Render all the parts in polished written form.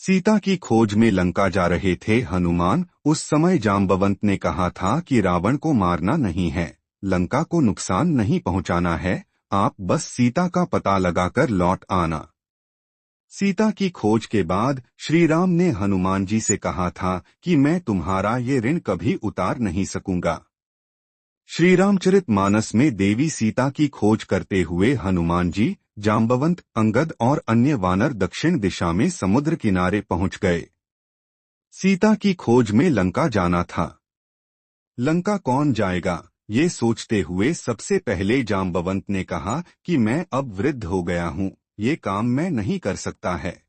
सीता की खोज में लंका जा रहे थे हनुमान। उस समय जाम्बवंत ने कहा था कि रावण को मारना नहीं है, लंका को नुकसान नहीं पहुंचाना है, आप बस सीता का पता लगाकर लौट आना। सीता की खोज के बाद श्री राम ने हनुमान जी से कहा था कि मैं तुम्हारा ये ऋण कभी उतार नहीं सकूंगा। श्री रामचरितमानस में देवी सीता की खोज करते हुए हनुमान जी, जाम्बवंत, अंगद और अन्य वानर दक्षिण दिशा में समुद्र किनारे पहुंच गए। सीता की खोज में लंका जाना था। लंका कौन जाएगा, ये सोचते हुए सबसे पहले जाम्बवंत ने कहा कि मैं अब वृद्ध हो गया हूँ, ये काम मैं नहीं कर सकता है।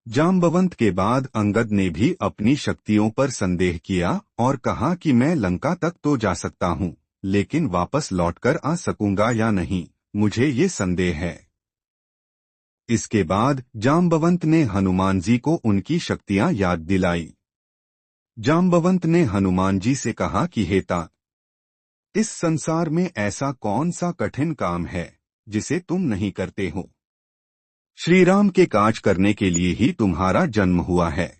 जाम्बवंत के बाद अंगद ने भी अपनी शक्तियों पर संदेह किया और कहा कि मैं लंका तक तो जा सकता हूँ, लेकिन वापस लौटकर आ सकूंगा या नहीं, मुझे ये संदेह है। इसके बाद जाम्बवंत ने हनुमान जी को उनकी शक्तियां याद दिलाई। जाम्बवंत ने हनुमान जी से कहा कि हे तात, इस संसार में ऐसा कौन सा कठिन काम है जिसे तुम नहीं करते हो। श्री राम के काज करने के लिए ही तुम्हारा जन्म हुआ है।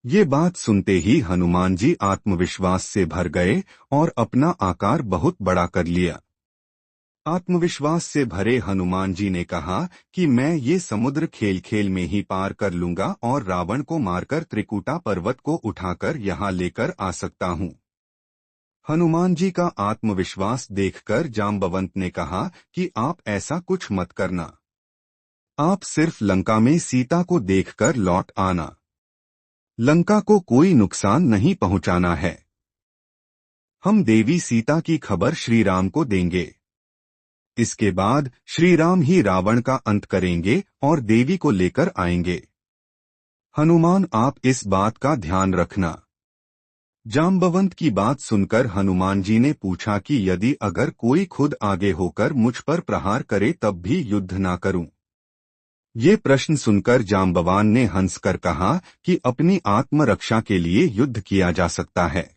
ये बात सुनते ही हनुमान जी आत्मविश्वास से भर गए और अपना आकार बहुत बड़ा कर लिया। आत्मविश्वास से भरे हनुमान जी ने कहा कि मैं ये समुद्र खेल खेल में ही पार कर लूंगा और रावण को मारकर त्रिकूटा पर्वत को उठाकर यहाँ लेकर आ सकता हूँ। हनुमान जी का आत्मविश्वास देखकर जाम्बवंत ने कहा कि आप ऐसा कुछ मत करना, आप सिर्फ लंका में सीता को देखकर लौट आना। लंका को कोई नुकसान नहीं पहुंचाना है। हम देवी सीता की खबर श्री राम को देंगे। इसके बाद श्री राम ही रावण का अंत करेंगे और देवी को लेकर आएंगे। हनुमान, आप इस बात का ध्यान रखना। जाम्बवंत की बात सुनकर हनुमान जी ने पूछा कि यदि अगर कोई खुद आगे होकर मुझ पर प्रहार करे तब भी युद्ध ना करूं। ये प्रश्न सुनकर जाम्बवान ने हंसकर कहा कि अपनी आत्मरक्षा के लिए युद्ध किया जा सकता है।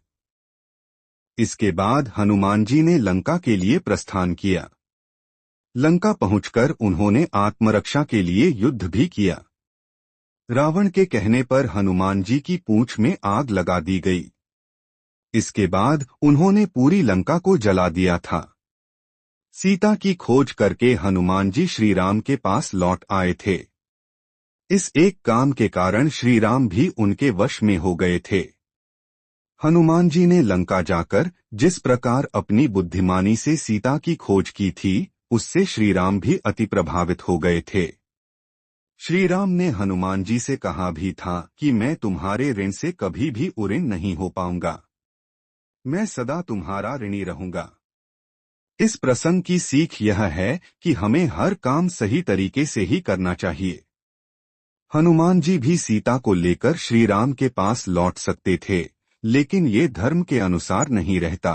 इसके बाद हनुमान जी ने लंका के लिए प्रस्थान किया। लंका पहुंचकर उन्होंने आत्मरक्षा के लिए युद्ध भी किया। रावण के कहने पर हनुमान जी की पूंछ में आग लगा दी गई। इसके बाद उन्होंने पूरी लंका को जला दिया था। सीता की खोज करके हनुमान जी श्री राम के पास लौट आए थे। इस एक काम के कारण श्री राम भी उनके वश में हो गए थे। हनुमान जी ने लंका जाकर जिस प्रकार अपनी बुद्धिमानी से सीता की खोज की थी, उससे श्री राम भी अति प्रभावित हो गए थे। श्री राम ने हनुमान जी से कहा भी था कि मैं तुम्हारे ऋण से कभी भी उऋण नहीं हो पाऊंगा, मैं सदा तुम्हारा ऋणी रहूंगा। इस प्रसंग की सीख यह है कि हमें हर काम सही तरीके से ही करना चाहिए। हनुमान जी भी सीता को लेकर श्री राम के पास लौट सकते थे, लेकिन ये धर्म के अनुसार नहीं रहता।